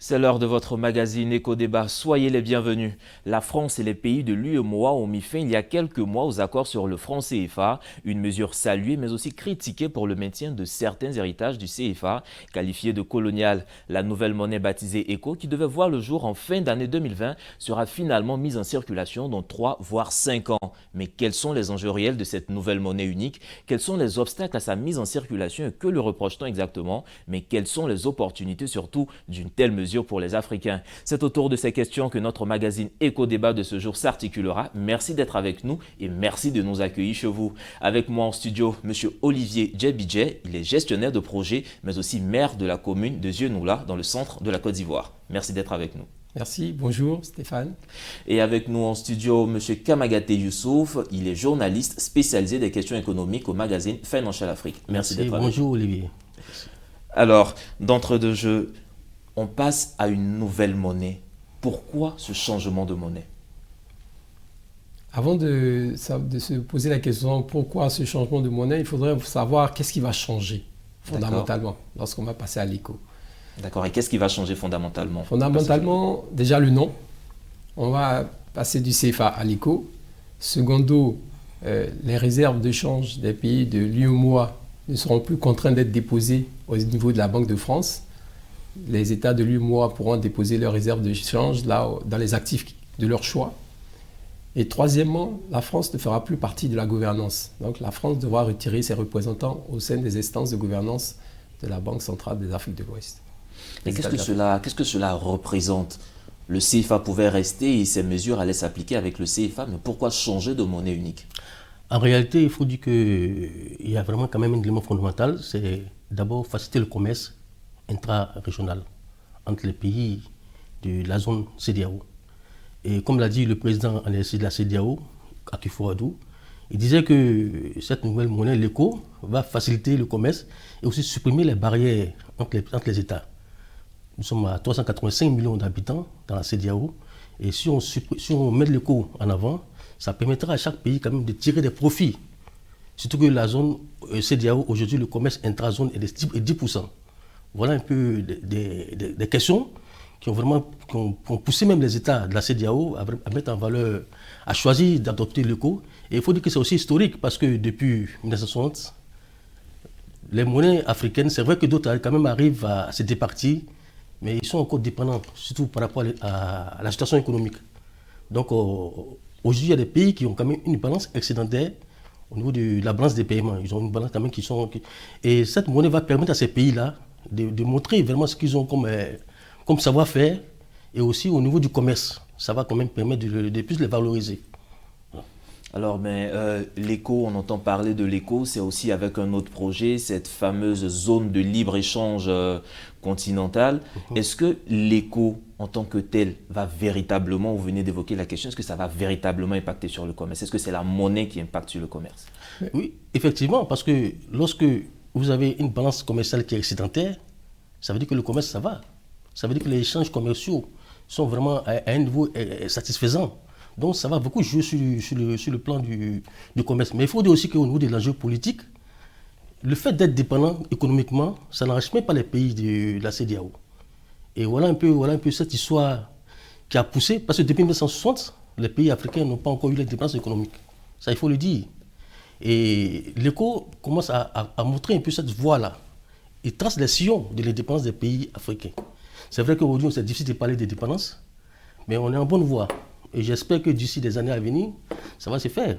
C'est l'heure de votre magazine Éco-Débat. Soyez les bienvenus. La France et les pays de l'UEMOA ont mis fin il y a quelques mois aux accords sur le franc CFA, une mesure saluée mais aussi critiquée pour le maintien de certains héritages du CFA, qualifié de colonial. La nouvelle monnaie baptisée ECO, qui devait voir le jour en fin d'année 2020, sera finalement mise en circulation dans 3 voire 5 ans. Mais quels sont les enjeux réels de cette nouvelle monnaie unique? Quels sont les obstacles à sa mise en circulation et que lui reproche-t-on exactement? Mais quelles sont les opportunités surtout d'une telle mesure pour les Africains? C'est autour de ces questions que notre magazine Éco-Débat de ce jour s'articulera. Merci d'être avec nous et merci de nous accueillir chez vous. Avec moi en studio, M. Olivier Djebidje, il est gestionnaire de projet, mais aussi maire de la commune de Zieunula, dans le centre de la Côte d'Ivoire. Merci d'être avec nous. Merci, bonjour Stéphane. Et avec nous en studio, M. Kamagate Youssouf, il est journaliste spécialisé des questions économiques au magazine Financial Afrique. Merci d'être avec nous. Bonjour Olivier. Alors, d'entre deux jeux, on passe à une nouvelle monnaie. Pourquoi ce changement de monnaie? Avant de se poser la question pourquoi ce changement de monnaie, il faudrait savoir qu'est-ce qui va changer fondamentalement lorsqu'on va passer à l'éco. D'accord, et qu'est-ce qui va changer fondamentalement? Fondamentalement, déjà le nom. On va passer du CFA à l'éco. Secondo, les réserves de change des pays de l'UEMOA ne seront plus contraints d'être déposées au niveau de la Banque de France. Les États de l'UEMOA pourront déposer leurs réserves de change là, dans les actifs de leur choix. Et troisièmement, la France ne fera plus partie de la gouvernance. Donc la France devra retirer ses représentants au sein des instances de gouvernance de la Banque centrale des Afriques de l'Ouest. Et qu'est-ce que cela représente? Le CFA pouvait rester et ces mesures allaient s'appliquer avec le CFA, mais pourquoi changer de monnaie unique? En réalité, il faut dire qu'il y a vraiment quand même un élément fondamental, c'est d'abord faciliter le commerce intra-régional entre les pays de la zone CEDEAO. Et comme l'a dit le président de la CEDEAO, Akufo-Addo, il disait que cette nouvelle monnaie, l'ECO, va faciliter le commerce et aussi supprimer les barrières entre les États. Nous sommes à 385 millions d'habitants dans la CEDEAO et si on met l'ECO en avant, ça permettra à chaque pays quand même de tirer des profits. Surtout que la zone CEDEAO, aujourd'hui, le commerce intra-zone est de 10%. Voilà un peu des questions qui ont poussé même les États de la CEDEAO à mettre en valeur, à choisir d'adopter l'ECO. Et il faut dire que c'est aussi historique parce que depuis 1960, les monnaies africaines, c'est vrai que d'autres quand même arrivent à se départir, mais ils sont encore dépendants, surtout par rapport à la situation économique. Donc aujourd'hui, il y a des pays qui ont quand même une balance excédentaire au niveau de la balance des paiements. Ils ont une balance quand même Et cette monnaie va permettre à ces pays-là de montrer vraiment ce qu'ils ont comme savoir-faire et aussi au niveau du commerce. Ça va quand même permettre de plus les valoriser. Alors, mais l'éco, on entend parler de l'éco, c'est aussi avec un autre projet, cette fameuse zone de libre-échange continentale. Est-ce que l'éco, en tant que tel, va véritablement, vous venez d'évoquer la question, est-ce que ça va véritablement impacter sur le commerce? Est-ce que c'est la monnaie qui impacte sur le commerce? Oui, effectivement, parce que lorsque vous avez une balance commerciale qui est excédentaire, ça veut dire que le commerce, ça va. Ça veut dire que les échanges commerciaux sont vraiment à un niveau satisfaisant. Donc ça va beaucoup jouer sur le plan du commerce. Mais il faut dire aussi qu'au niveau de l'enjeu politique, le fait d'être dépendant économiquement, ça n'enrichit même pas les pays de la CEDEAO. Et voilà un peu cette histoire qui a poussé, parce que depuis 1960, les pays africains n'ont pas encore eu l'indépendance économique. Ça, il faut le dire. Et l'ECO commence à montrer un peu cette voie-là. Il trace les sillons de l'indépendance des pays africains. C'est vrai qu'aujourd'hui, c'est difficile de parler d'indépendance, mais on est en bonne voie. Et j'espère que d'ici des années à venir, ça va se faire.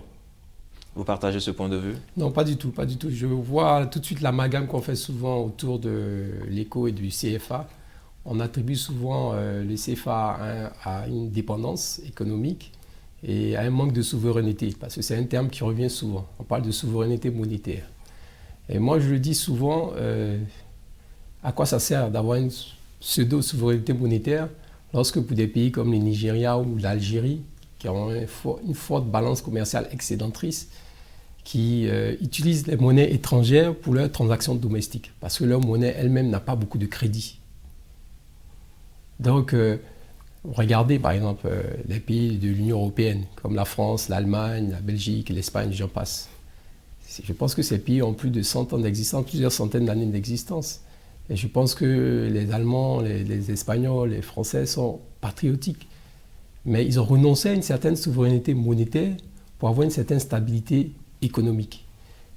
Vous partagez ce point de vue? Non, pas du tout, pas du tout. Je vois tout de suite l'amalgame qu'on fait souvent autour de l'ECO et du CFA. On attribue souvent le CFA à une dépendance économique et à un manque de souveraineté, parce que c'est un terme qui revient souvent. On parle de souveraineté monétaire. Et moi, je le dis souvent, à quoi ça sert d'avoir une pseudo-souveraineté monétaire lorsque pour des pays comme le Nigeria ou l'Algérie, qui ont une forte balance commerciale excédentrice, qui utilisent les monnaies étrangères pour leurs transactions domestiques, parce que leur monnaie elle-même n'a pas beaucoup de crédit. Donc, regardez par exemple les pays de l'Union européenne, comme la France, l'Allemagne, la Belgique, l'Espagne, j'en passe. Je pense que ces pays ont plus de 100 ans d'existence, plusieurs centaines d'années d'existence. Et je pense que les Allemands, les Espagnols, les Français sont patriotiques. Mais ils ont renoncé à une certaine souveraineté monétaire pour avoir une certaine stabilité économique.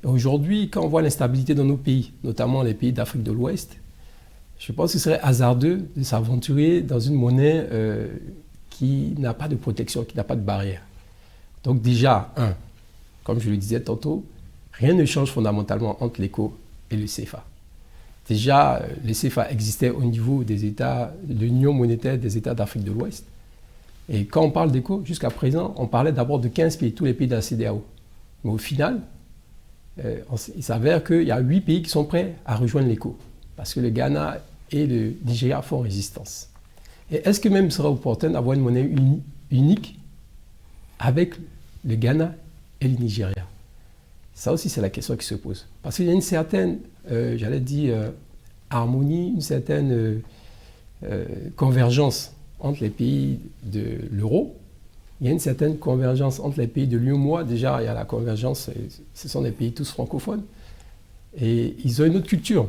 Et aujourd'hui, quand on voit l'instabilité dans nos pays, notamment les pays d'Afrique de l'Ouest, je pense que ce serait hasardeux de s'aventurer dans une monnaie qui n'a pas de protection, qui n'a pas de barrière. Donc déjà, comme je le disais tantôt, rien ne change fondamentalement entre l'ECO et le CFA. Déjà, le CFA existait au niveau des États, de l'Union monétaire des États d'Afrique de l'Ouest. Et quand on parle d'ECO, jusqu'à présent, on parlait d'abord de 15 pays, tous les pays de la CEDEAO. Mais au final, il s'avère qu'il y a 8 pays qui sont prêts à rejoindre l'ECO, parce que le Ghana et le Nigeria font résistance. Et est-ce que même il sera opportun d'avoir une monnaie unique avec le Ghana et le Nigeria? Ça aussi, c'est la question qui se pose. Parce qu'il y a une certaine, harmonie, une certaine convergence entre les pays de l'euro. Il y a une certaine convergence entre les pays de l'UEMOA. Déjà, il y a la convergence, ce sont des pays tous francophones. Et ils ont une autre culture.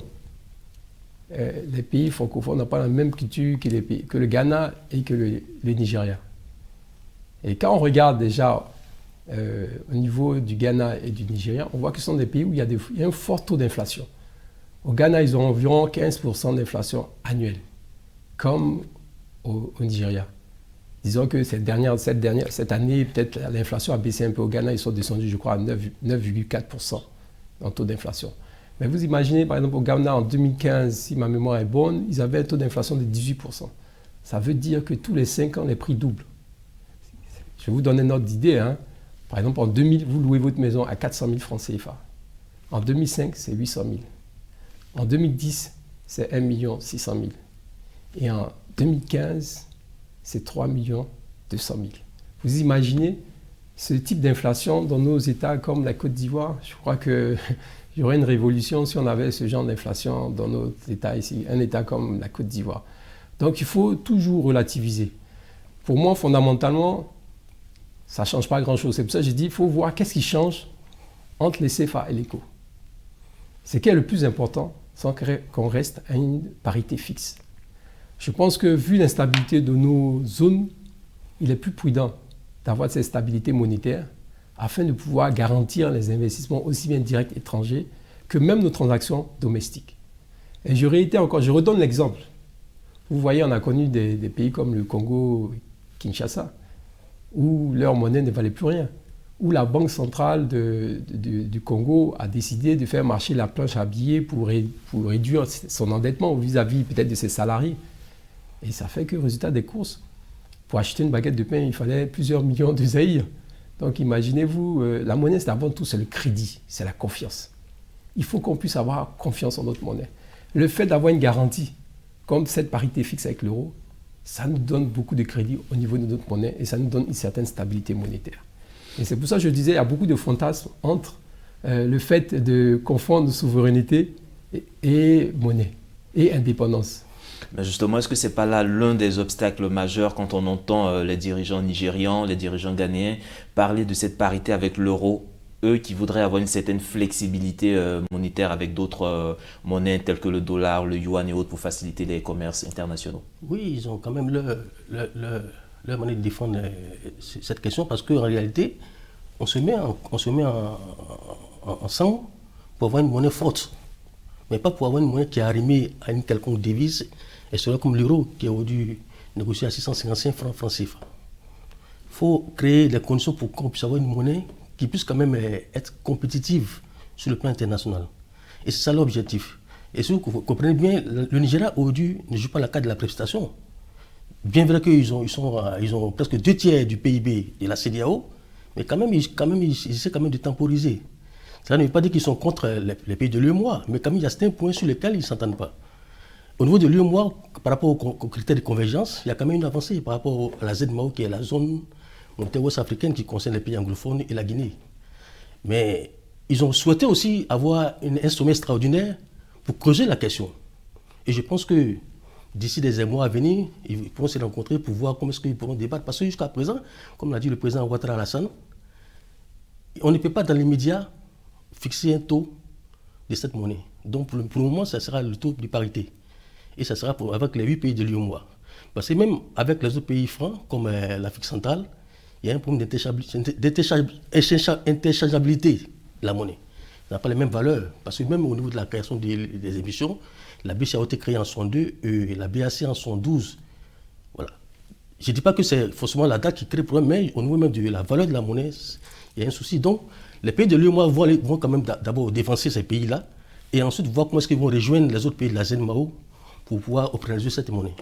Les pays francophones n'ont pas la même culture que le Ghana et que le Nigeria. Et quand on regarde déjà au niveau du Ghana et du Nigeria, on voit que ce sont des pays où il y a un fort taux d'inflation. Au Ghana, ils ont environ 15% d'inflation annuelle, comme au Nigeria. Disons que cette année, peut-être l'inflation a baissé un peu au Ghana, ils sont descendus, je crois, à 9,4% en taux d'inflation. Mais vous imaginez, par exemple, au Ghana, en 2015, si ma mémoire est bonne, ils avaient un taux d'inflation de 18%. Ça veut dire que tous les 5 ans, les prix doublent. Je vais vous donner une ordre d'idée. Par exemple, en 2000, vous louez votre maison à 400 000 francs CFA. En 2005, c'est 800 000. En 2010, c'est 1 600 000. Et en 2015, c'est 3 200 000. Vous imaginez ce type d'inflation dans nos États comme la Côte d'Ivoire? Je crois qu'il y aurait une révolution si on avait ce genre d'inflation dans nos États ici, un État comme la Côte d'Ivoire. Donc il faut toujours relativiser. Pour moi, fondamentalement, ça ne change pas grand-chose. C'est pour ça que j'ai dit qu'il faut voir qu'est-ce qui change entre les CFA et l'ECO. Ce qui est le plus important, c'est qu'on reste à une parité fixe. Je pense que vu l'instabilité de nos zones, il est plus prudent d'avoir cette stabilité monétaire afin de pouvoir garantir les investissements aussi bien directs étrangers que même nos transactions domestiques. Et je redonne l'exemple. Vous voyez, on a connu des pays comme le Congo, Kinshasa, où leur monnaie ne valait plus rien, où la Banque centrale du Congo a décidé de faire marcher la planche à billets pour réduire son endettement vis-à-vis peut-être de ses salariés. Et ça fait que, résultat des courses, pour acheter une baguette de pain, il fallait plusieurs millions de zaïres. Donc imaginez-vous, la monnaie, c'est avant tout, c'est le crédit, c'est la confiance. Il faut qu'on puisse avoir confiance en notre monnaie. Le fait d'avoir une garantie, comme cette parité fixe avec l'euro, ça nous donne beaucoup de crédit au niveau de notre monnaie et ça nous donne une certaine stabilité monétaire. Et c'est pour ça que je disais, il y a beaucoup de fantasmes entre le fait de confondre souveraineté et monnaie et indépendance. Mais justement, est-ce que ce n'est pas là l'un des obstacles majeurs quand on entend les dirigeants nigérians, les dirigeants ghanéens parler de cette parité avec l'euro, eux qui voudraient avoir une certaine flexibilité monétaire avec d'autres monnaies telles que le dollar, le yuan et autres pour faciliter les commerces internationaux? Oui, ils ont quand même leur manière de défendre cette question parce qu'en réalité, on se met ensemble pour avoir une monnaie forte, mais pas pour avoir une monnaie qui est arrimée à une quelconque devise, et cela comme l'euro qui est aujourd'hui négocié à 655 francs CFA. Il faut créer les conditions pour qu'on puisse avoir une monnaie qui puisse quand même être compétitive sur le plan international. Et c'est ça l'objectif. Et si vous comprenez bien, le Nigeria aujourd'hui ne joue pas la carte de la prestation. Bien vrai qu'ils ont presque 2/3 du PIB de la CEDEAO, mais quand même, ils essaient quand même de temporiser. Cela ne veut pas dire qu'ils sont contre les pays de l'UEMOA, mais quand même, il y a certains points sur lesquels ils ne s'entendent pas. Au niveau de l'UEMOA, par rapport aux critères de convergence, il y a quand même une avancée par rapport à la ZMAO, qui est la zone monétaire ouest-africaine qui concerne les pays anglophones et la Guinée. Mais ils ont souhaité aussi avoir un sommet extraordinaire pour creuser la question. Et je pense que d'ici des mois à venir, ils pourront se rencontrer pour voir comment est-ce qu'ils pourront débattre. Parce que jusqu'à présent, comme l'a dit le président Ouattara Alassane, on ne peut pas dans l'immédiat fixer un taux de cette monnaie. Donc pour le moment, ça sera le taux de parité. Et ça sera avec les 8 pays de l'UEMOA. Parce que même avec les autres pays francs, comme l'Afrique centrale, il y a un problème d'interchangeabilité de la monnaie. Ça n'a pas les mêmes valeurs. Parce que même au niveau de la création des émissions, la BCAO a été créée en 1962 et la BAC en 1972. Voilà. Je ne dis pas que c'est forcément la date qui crée le problème, mais au niveau même de la valeur de la monnaie, il y a un souci. Donc, les pays de l'UEMOA vont quand même d'abord dévancer ces pays-là et ensuite voir comment est-ce qu'ils vont rejoindre les autres pays de la ZMAO pour pouvoir opéraliser cette monnaie.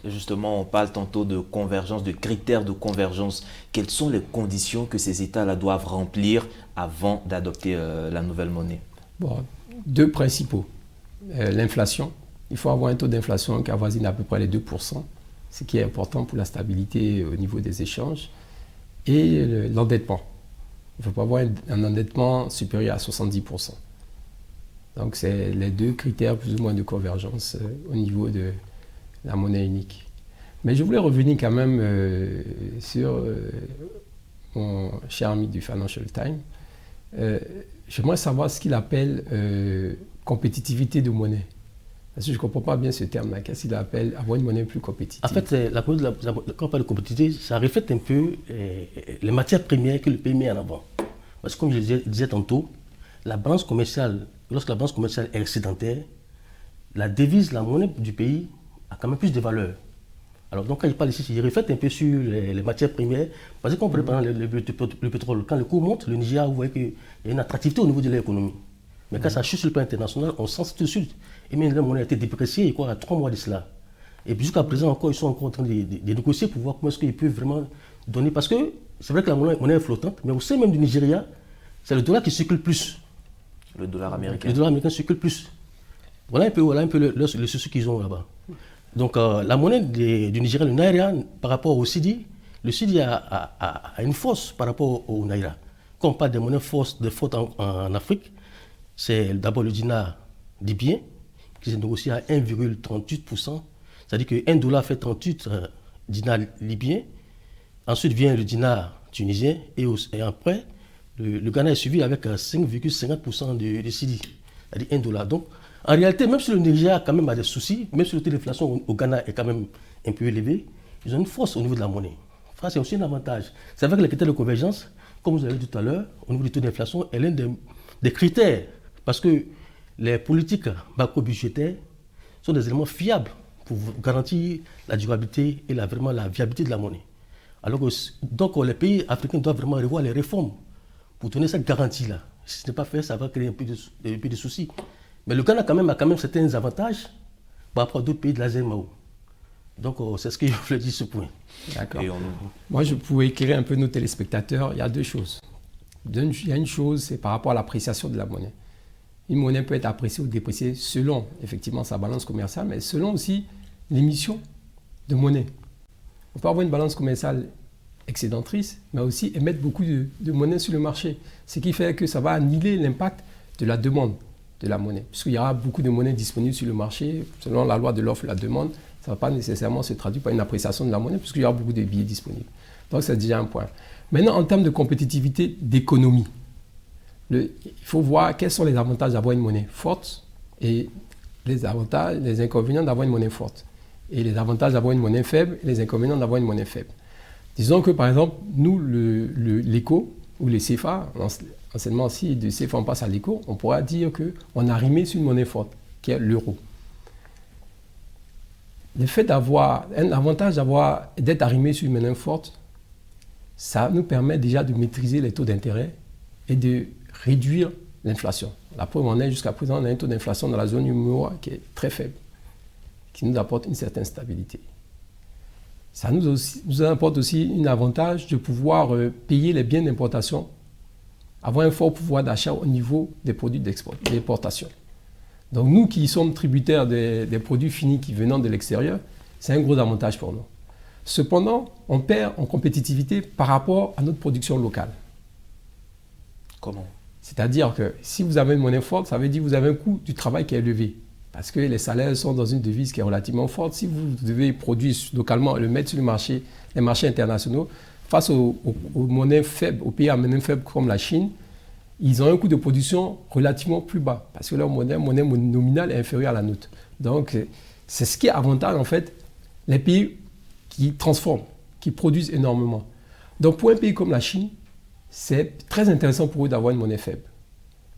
Et justement, on parle tantôt de convergence, de critères de convergence. Quelles sont les conditions que ces États-là doivent remplir avant d'adopter la nouvelle monnaie? Bon, deux principaux. L'inflation. Il faut avoir un taux d'inflation qui avoisine à peu près les 2%, ce qui est important pour la stabilité au niveau des échanges. Et l'endettement. Il ne faut pas avoir un endettement supérieur à 70%. Donc, c'est les deux critères plus ou moins de convergence au niveau de la monnaie unique. Mais je voulais revenir quand même sur mon cher ami du Financial Times. J'aimerais savoir ce qu'il appelle compétitivité de monnaie. Parce que je ne comprends pas bien ce terme-là. Qu'est-ce qu'il appelle avoir une monnaie plus compétitive? En fait, quand on parle de compétitivité, ça reflète un peu les matières premières que le pays met en avant. Parce que comme je disais tantôt, la balance commerciale, lorsque la balance commerciale est excédentaire, la devise, la monnaie du pays a quand même plus de valeur. Alors donc quand il parle ici, il reflète un peu sur les matières premières. Parce que quand on prend par exemple le pétrole, quand le cours monte, le Nigeria, vous voyez qu'il y a une attractivité au niveau de l'économie. Mais quand ça chute sur le plan international, on sent tout de suite. Et même la monnaie a été dépréciée, il y a 3 mois de cela. Et puis jusqu'à présent encore, ils sont encore en train de négocier pour voir comment est-ce qu'ils peuvent vraiment donner. Parce que c'est vrai que la monnaie est flottante, mais au sein même du Nigeria, c'est le dollar qui circule plus. Le dollar américain. Le dollar américain circule plus. Voilà un peu le souci qu'ils ont là-bas. Donc la monnaie du Nigeria, le Naira, par rapport au Cedi, le Cedi a une force par rapport au Naira. Quand on parle des monnaies fortes en Afrique, c'est d'abord le dinar libyen, qui s'est négocié à 1,38%. C'est-à-dire que 1 dollar fait 38 dinars libyens. Ensuite vient le dinar tunisien et après, le Ghana est suivi avec 5,50% de Cedi, c'est-à-dire 1 dollar. Donc, en réalité, même si le Nigeria quand même a des soucis, même si le taux d'inflation au Ghana est quand même un peu élevé, ils ont une force au niveau de la monnaie. Ça, c'est aussi un avantage. C'est vrai que les critères de convergence, comme vous avez dit tout à l'heure, au niveau du taux d'inflation, est l'un des critères. Parce que les politiques macro-budgétaires sont des éléments fiables pour garantir la durabilité et vraiment la viabilité de la monnaie. Alors donc les pays africains doivent vraiment revoir les réformes pour donner cette garantie-là. Si ce n'est pas fait, ça va créer un peu de soucis. Mais le Ghana a quand même certains avantages par rapport à d'autres pays de la ZMAO. Donc c'est ce que je voulais dire ce point. D'accord. Moi, je pouvais éclairer un peu nos téléspectateurs. Il y a deux choses. Il y a une chose, c'est par rapport à l'appréciation de la monnaie. Une monnaie peut être appréciée ou dépréciée selon, effectivement, sa balance commerciale, mais selon aussi l'émission de monnaie. On peut avoir une balance commerciale excédentrice, mais aussi émettre beaucoup de monnaie sur le marché. Ce qui fait que ça va annihiler l'impact de la demande de la monnaie. Puisqu'il y aura beaucoup de monnaie disponible sur le marché, selon la loi de l'offre et la demande, ça ne va pas nécessairement se traduire par une appréciation de la monnaie, puisqu'il y aura beaucoup de billets disponibles. Donc c'est déjà un point. Maintenant, en termes de compétitivité d'économie, il faut voir quels sont les avantages d'avoir une monnaie forte et les inconvénients d'avoir une monnaie forte. Et les avantages d'avoir une monnaie faible et les inconvénients d'avoir une monnaie faible. Disons que par exemple, nous, l'ECO ou les CFA, anciennement si de CFA on passe à l'ECO, on pourra dire qu'on a rimé sur une monnaie forte, qui est l'euro. Le fait d'avoir un avantage d'être arrimé sur une monnaie forte, ça nous permet déjà de maîtriser les taux d'intérêt et de réduire l'inflation. La preuve en est, jusqu'à présent, on a un taux d'inflation dans la zone UEMOA qui est très faible, qui nous apporte une certaine stabilité. Ça nous apporte aussi un avantage de pouvoir payer les biens d'importation, avoir un fort pouvoir d'achat au niveau des produits d'exportation. Donc nous qui sommes tributaires des produits finis qui venant de l'extérieur, c'est un gros avantage pour nous. Cependant, on perd en compétitivité par rapport à notre production locale. Comment ? C'est-à-dire que si vous avez une monnaie forte, ça veut dire que vous avez un coût du travail qui est élevé. Parce que les salaires sont dans une devise qui est relativement forte. Si vous devez produire localement et le mettre sur les marchés internationaux, face aux monnaies faibles, aux pays à monnaie faible comme la Chine, ils ont un coût de production relativement plus bas parce que leur monnaie nominale est inférieure à la nôtre. Donc, c'est ce qui est avantage, en fait, les pays qui transforment, qui produisent énormément. Donc, pour un pays comme la Chine, c'est très intéressant pour eux d'avoir une monnaie faible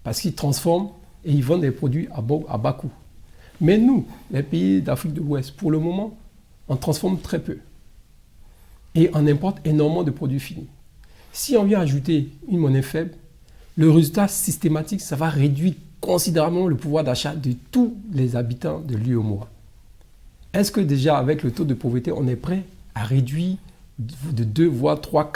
parce qu'ils transforment et ils vendent des produits à bas coût. Mais nous, les pays d'Afrique de l'Ouest, pour le moment, on transforme très peu et on importe énormément de produits finis. Si on vient ajouter une monnaie faible, le résultat systématique, ça va réduire considérablement le pouvoir d'achat de tous les habitants de l'UEMOA. Est-ce que déjà, avec le taux de pauvreté, on est prêt à réduire de 2, voire 3,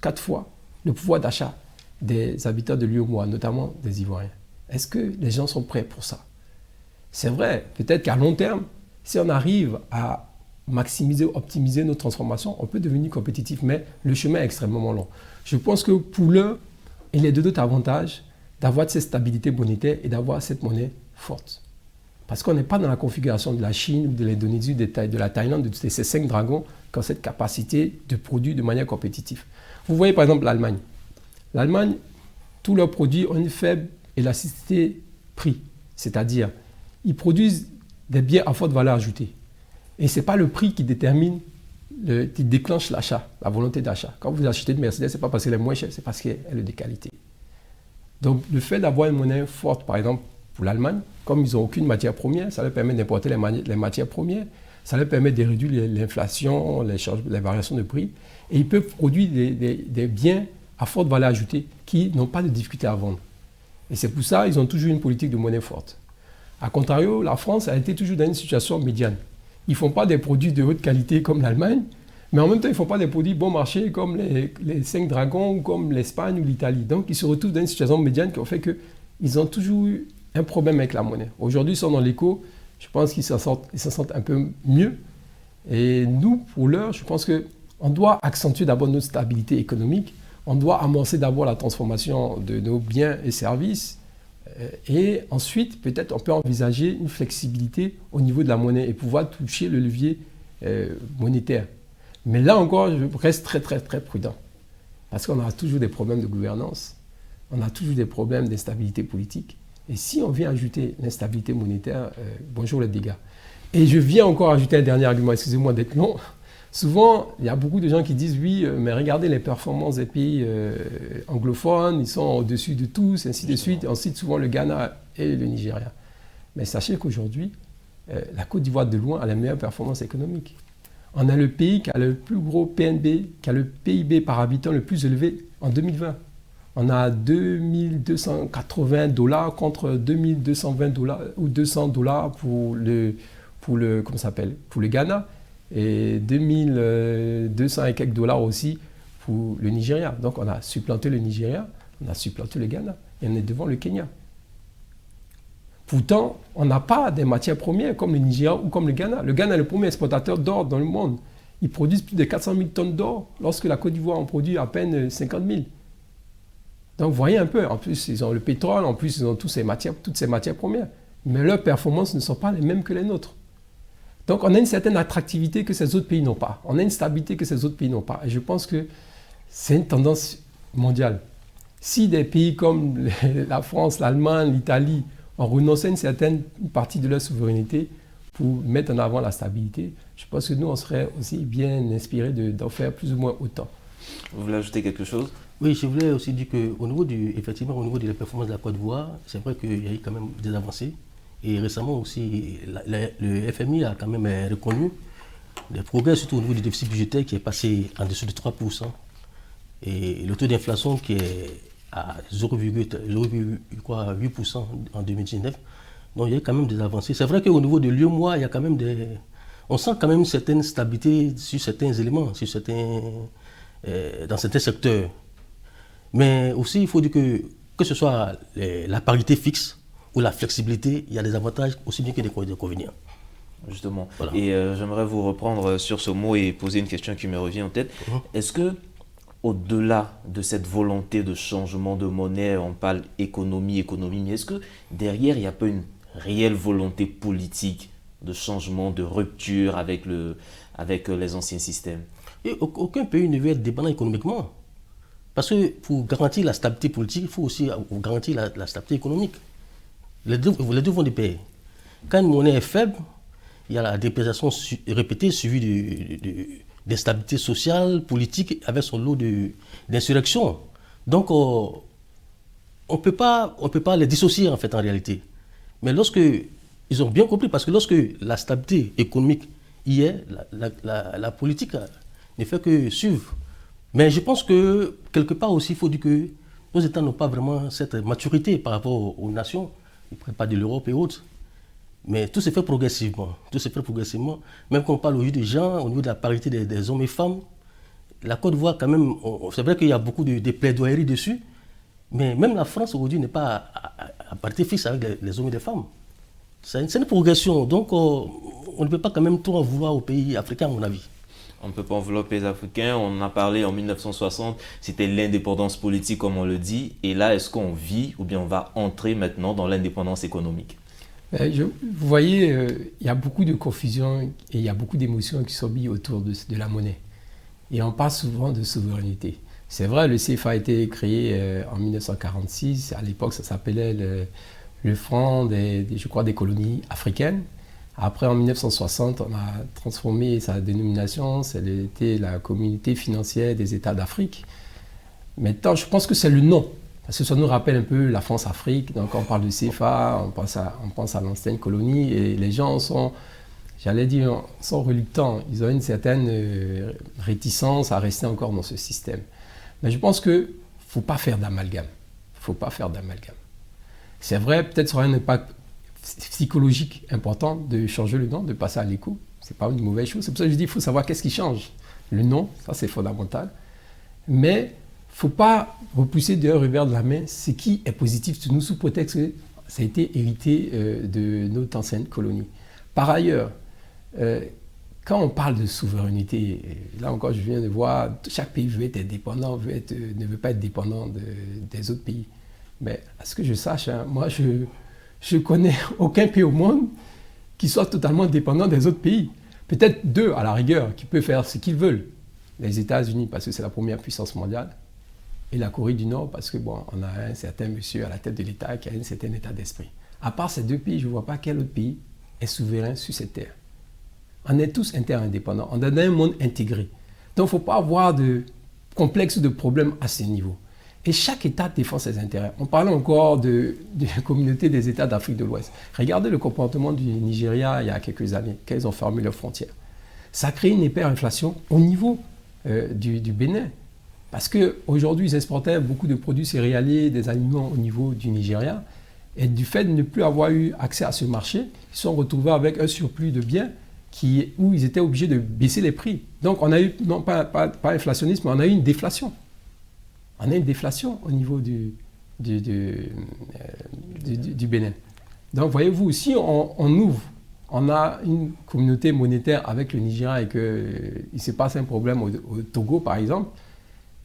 4 fois le pouvoir d'achat des habitants de l'UEMOA, notamment des Ivoiriens? Est-ce que les gens sont prêts pour ça? C'est vrai, peut-être qu'à long terme, si on arrive à maximiser, optimiser nos transformations, on peut devenir compétitif, mais le chemin est extrêmement long. Je pense que pour l'heure, il est de notre avantage d'avoir cette stabilité monétaire et d'avoir cette monnaie forte. Parce qu'on n'est pas dans la configuration de la Chine, ou de l'Indonésie, de la Thaïlande, de ces 5 dragons qui ont cette capacité de produire de manière compétitive. Vous voyez par exemple l'Allemagne. L'Allemagne, tous leurs produits ont une faible élasticité prix, c'est-à-dire ils produisent des biens à forte valeur ajoutée. Et ce n'est pas le prix qui détermine, qui déclenche l'achat, la volonté d'achat. Quand vous achetez de Mercedes, ce n'est pas parce qu'elle est moins chère, c'est parce qu'elle est de qualité. Donc le fait d'avoir une monnaie forte, par exemple, pour l'Allemagne, comme ils n'ont aucune matière première, ça leur permet d'importer les matières premières, ça leur permet de réduire l'inflation, les variations de prix, et ils peuvent produire des biens à forte valeur ajoutée qui n'ont pas de difficulté à vendre. Et c'est pour ça qu'ils ont toujours une politique de monnaie forte. A contrario, la France a été toujours dans une situation médiane. Ils ne font pas des produits de haute qualité comme l'Allemagne, mais en même temps, ils ne font pas des produits bon marché comme les 5 dragons, ou comme l'Espagne ou l'Italie. Donc, ils se retrouvent dans une situation médiane qui a fait qu'ils ont toujours eu un problème avec la monnaie. Aujourd'hui, ils sont dans l'éco, je pense qu'ils s'en sortent un peu mieux. Et nous, pour l'heure, je pense qu'on doit accentuer d'abord notre stabilité économique, on doit amorcer d'abord la transformation de nos biens et services, et ensuite, peut-être, on peut envisager une flexibilité au niveau de la monnaie et pouvoir toucher le levier monétaire. Mais là encore, je reste très, très, très prudent. Parce qu'on a toujours des problèmes de gouvernance, on a toujours des problèmes d'instabilité politique. Et si on vient ajouter l'instabilité monétaire, bonjour les dégâts. Et je viens encore ajouter un dernier argument, excusez-moi d'être long. Souvent, il y a beaucoup de gens qui disent oui, mais regardez les performances des pays anglophones, ils sont au-dessus de tous, ainsi de suite. On cite souvent le Ghana et le Nigeria. Mais sachez qu'aujourd'hui, la Côte d'Ivoire de loin a la meilleure performance économique. On a le pays qui a le plus gros PNB, qui a le PIB par habitant le plus élevé en 2020. On a 2280 $ contre 2220 $ ou 200 $ pour le Ghana. Et 2200 et quelques dollars aussi pour le Nigeria. Donc on a supplanté le Nigeria, on a supplanté le Ghana et on est devant le Kenya. Pourtant, on n'a pas des matières premières comme le Nigeria ou comme le Ghana. Le Ghana est le premier exportateur d'or dans le monde. Ils produisent plus de 400 000 tonnes d'or, lorsque la Côte d'Ivoire en produit à peine 50 000. Donc vous voyez un peu, en plus ils ont le pétrole, en plus ils ont toutes ces matières premières. Mais leurs performances ne sont pas les mêmes que les nôtres. Donc on a une certaine attractivité que ces autres pays n'ont pas. On a une stabilité que ces autres pays n'ont pas. Et je pense que c'est une tendance mondiale. Si des pays comme la France, l'Allemagne, l'Italie ont renoncé à une certaine partie de leur souveraineté pour mettre en avant la stabilité, je pense que nous, on serait aussi bien inspirés d'en faire plus ou moins autant. Vous voulez ajouter quelque chose? Oui, je voulais aussi dire qu'au niveau effectivement, au niveau de la performance de la Côte d'Ivoire, c'est vrai qu'il y a eu quand même des avancées. Et récemment aussi, le FMI a quand même reconnu des progrès, surtout au niveau du déficit budgétaire qui est passé en dessous de 3%. Et le taux d'inflation qui est à 0,8% en 2019. Donc il y a quand même des avancées. C'est vrai qu'au niveau de l'UEMOA, il y a quand même on sent quand même une certaine stabilité sur certains éléments, dans certains secteurs. Mais aussi, il faut dire que ce soit la parité fixe, ou la flexibilité, il y a des avantages aussi bien que des inconvénients. Justement. Voilà. Et j'aimerais vous reprendre sur ce mot et poser une question qui me revient en tête. Est-ce que, au-delà de cette volonté de changement de monnaie, on parle économie, mais est-ce que derrière, il n'y a pas une réelle volonté politique de changement, de rupture avec les anciens systèmes? Et aucun pays ne veut être dépendant économiquement. Parce que pour garantir la stabilité politique, il faut aussi garantir la stabilité économique. Les deux vont de pair. Quand une monnaie est faible, il y a la dépréciation répétée suivie d'instabilité sociale, politique, avec son lot d'insurrection. Donc, on ne peut pas les dissocier en fait en réalité. Mais lorsque ils ont bien compris, parce que lorsque la stabilité économique y est, la politique ne fait que suivre. Mais je pense que quelque part aussi, il faut dire que nos États n'ont pas vraiment cette maturité par rapport aux nations. Ils ne prennent pas de l'Europe et autres. Mais tout se fait progressivement. Tout se fait progressivement. Même quand on parle aujourd'hui des gens, au niveau de la parité des hommes et femmes, la Côte d'Ivoire, quand même, c'est vrai qu'il y a beaucoup de plaidoyeries dessus, mais même la France aujourd'hui n'est pas à parité fixe avec les hommes et les femmes. C'est une progression. Donc, on ne peut pas quand même tout en vouloir aux pays africains, à mon avis. On ne peut pas envelopper les Africains. On en a parlé en 1960, c'était l'indépendance politique, comme on le dit. Et là, est-ce qu'on vit ou bien on va entrer maintenant dans l'indépendance économique? Vous voyez, il y a beaucoup de confusion et il y a beaucoup d'émotions qui sont mises autour de la monnaie. Et on parle souvent de souveraineté. C'est vrai, le CFA a été créé en 1946. À l'époque, ça s'appelait le franc je crois, des colonies africaines. Après, en 1960, on a transformé sa dénomination. C'était la communauté financière des États d'Afrique. Maintenant, je pense que c'est le nom. Parce que ça nous rappelle un peu la France-Afrique. Donc, on parle de CFA, on pense à l'ancienne colonie. Et les gens sont reluctants. Ils ont une certaine réticence à rester encore dans ce système. Mais je pense qu'il ne faut pas faire d'amalgame. C'est vrai, peut-être ça aura un impact psychologique important de changer le nom, de passer à l'éco. Ce n'est pas une mauvaise chose. C'est pour ça que je dis qu'il faut savoir qu'est-ce qui change. Le nom, ça c'est fondamental. Mais il ne faut pas repousser d'un revers de la main ce qui est positif sur nous sous prétexte que ça a été hérité de notre ancienne colonie. Par ailleurs, quand on parle de souveraineté, là encore je viens de voir, chaque pays veut être indépendant, ne veut pas être dépendant des autres pays. Mais à ce que je sache, moi je connais aucun pays au monde qui soit totalement dépendant des autres pays. Peut-être deux à la rigueur, qui peuvent faire ce qu'ils veulent. Les États-Unis, parce que c'est la première puissance mondiale, et la Corée du Nord, parce que on a un certain monsieur à la tête de l'État qui a un certain état d'esprit. À part ces deux pays, je ne vois pas quel autre pays est souverain sur cette terre. On est tous interindépendants, on est dans un monde intégré. Donc il ne faut pas avoir de complexe de problèmes à ce niveau. Et chaque État défend ses intérêts. On parle encore de la communauté des États d'Afrique de l'Ouest. Regardez le comportement du Nigeria il y a quelques années, quand ils ont fermé leurs frontières. Ça a créé une hyperinflation au niveau du Bénin. Parce qu'aujourd'hui, ils exportaient beaucoup de produits céréaliers, des aliments au niveau du Nigeria. Et du fait de ne plus avoir eu accès à ce marché, ils se sont retrouvés avec un surplus de biens où ils étaient obligés de baisser les prix. Donc on a eu, non pas inflationnisme, mais on a eu une déflation. On a une déflation au niveau du Bénin. Donc voyez-vous, si on ouvre, on a une communauté monétaire avec le Nigeria et qu'il se passe un problème au Togo par exemple,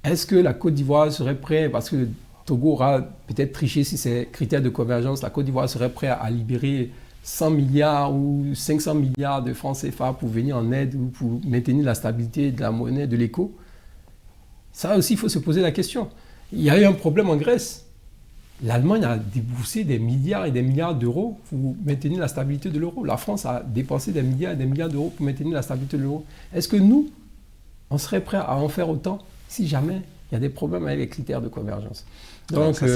est-ce que la Côte d'Ivoire serait prête, parce que le Togo aura peut-être triché sur ses critères de convergence, la Côte d'Ivoire serait prête à libérer 100 milliards ou 500 milliards de francs CFA pour venir en aide ou pour maintenir la stabilité de la monnaie, de l'éco? Ça aussi, il faut se poser la question. Il y a eu un problème en Grèce. L'Allemagne a déboursé des milliards et des milliards d'euros pour maintenir la stabilité de l'euro. La France a dépensé des milliards et des milliards d'euros pour maintenir la stabilité de l'euro. Est-ce que nous, on serait prêts à en faire autant si jamais il y a des problèmes avec les critères de convergence? Donc, ça,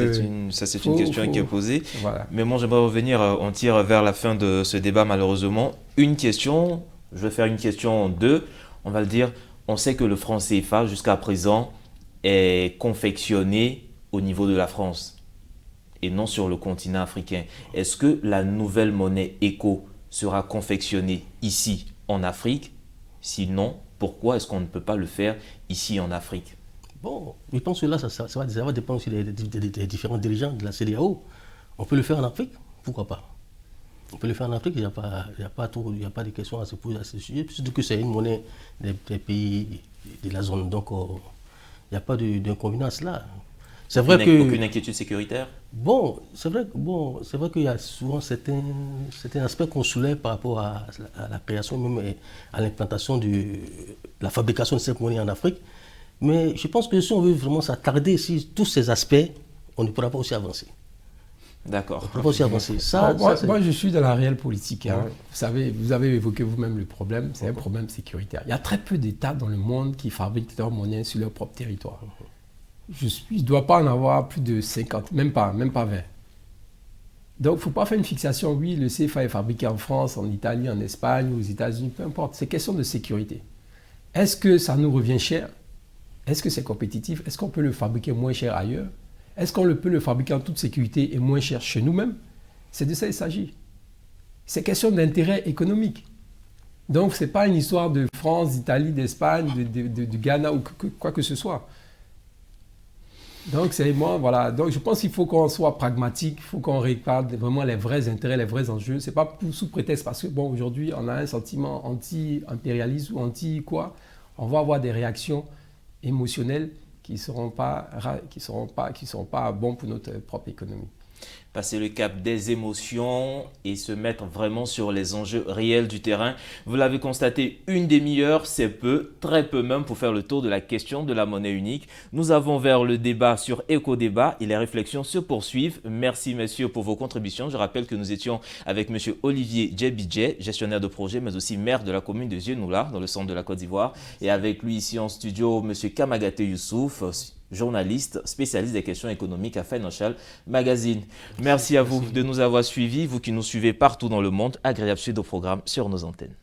c'est une question qui est posée. Voilà. Mais moi, j'aimerais revenir, on tire vers la fin de ce débat malheureusement. Une question, je vais faire une question 2. On va le dire, on sait que le franc CFA, jusqu'à présent, est confectionné au niveau de la France et non sur le continent africain. Est-ce que la nouvelle monnaie ECO sera confectionnée ici en Afrique? Sinon, pourquoi est-ce qu'on ne peut pas le faire ici en Afrique? Bon, je pense que là, ça va dépendre aussi des différents dirigeants de la CEDEAO. On peut le faire en Afrique, pourquoi pas? On peut le faire en Afrique, il n'y a pas de questions à se poser à ce sujet, surtout que c'est une monnaie des pays de la zone. Donc, il n'y a pas d'inconvénience là. C'est vrai aucune inquiétude sécuritaire? Bon, c'est vrai qu'il y a souvent certains aspects qu'on soulève par rapport à la création, même à l'implantation de la fabrication de cette monnaie en Afrique. Mais je pense que si on veut vraiment s'attarder sur tous ces aspects, on ne pourra pas aussi avancer. D'accord. On ne pourra pas aussi avancer. Moi, je suis dans la réelle politique. Hein. Vous avez évoqué vous-même le problème, c'est un problème sécuritaire. Il y a très peu d'États dans le monde qui fabriquent leur monnaie sur leur propre territoire. Je ne dois pas en avoir plus de 50, même pas 20. Donc, il ne faut pas faire une fixation. Oui, le CFA est fabriqué en France, en Italie, en Espagne, aux États-Unis, peu importe. C'est question de sécurité. Est-ce que ça nous revient cher? Est-ce que c'est compétitif? Est-ce qu'on peut le fabriquer moins cher ailleurs? Est-ce qu'on peut le fabriquer en toute sécurité et moins cher chez nous-mêmes? C'est de ça qu'il s'agit. C'est question d'intérêt économique. Donc, ce n'est pas une histoire de France, d'Italie, d'Espagne, de Ghana ou quoi que ce soit. Donc, voilà. Donc, je pense qu'il faut qu'on soit pragmatique, il faut qu'on regarde vraiment les vrais intérêts, les vrais enjeux. Ce n'est pas sous prétexte parce que, bon, aujourd'hui, on a un sentiment anti-impérialiste ou anti-quoi. On va avoir des réactions émotionnelles qui ne seront pas bons pour notre propre économie. Passer le cap des émotions et se mettre vraiment sur les enjeux réels du terrain. Vous l'avez constaté, une demi-heure, c'est peu, très peu même pour faire le tour de la question de la monnaie unique. Nous avons vers le débat sur Éco-Débat et les réflexions se poursuivent. Merci messieurs pour vos contributions. Je rappelle que nous étions avec monsieur Olivier Djebidje, gestionnaire de projet, mais aussi maire de la commune de Zienoula, dans le centre de la Côte d'Ivoire. Et avec lui ici en studio, monsieur Kamagate Youssouf, journaliste spécialiste des questions économiques à Financial Magazine. Merci à vous de nous avoir suivis, vous qui nous suivez partout dans le monde. Agréable suite au programme sur nos antennes.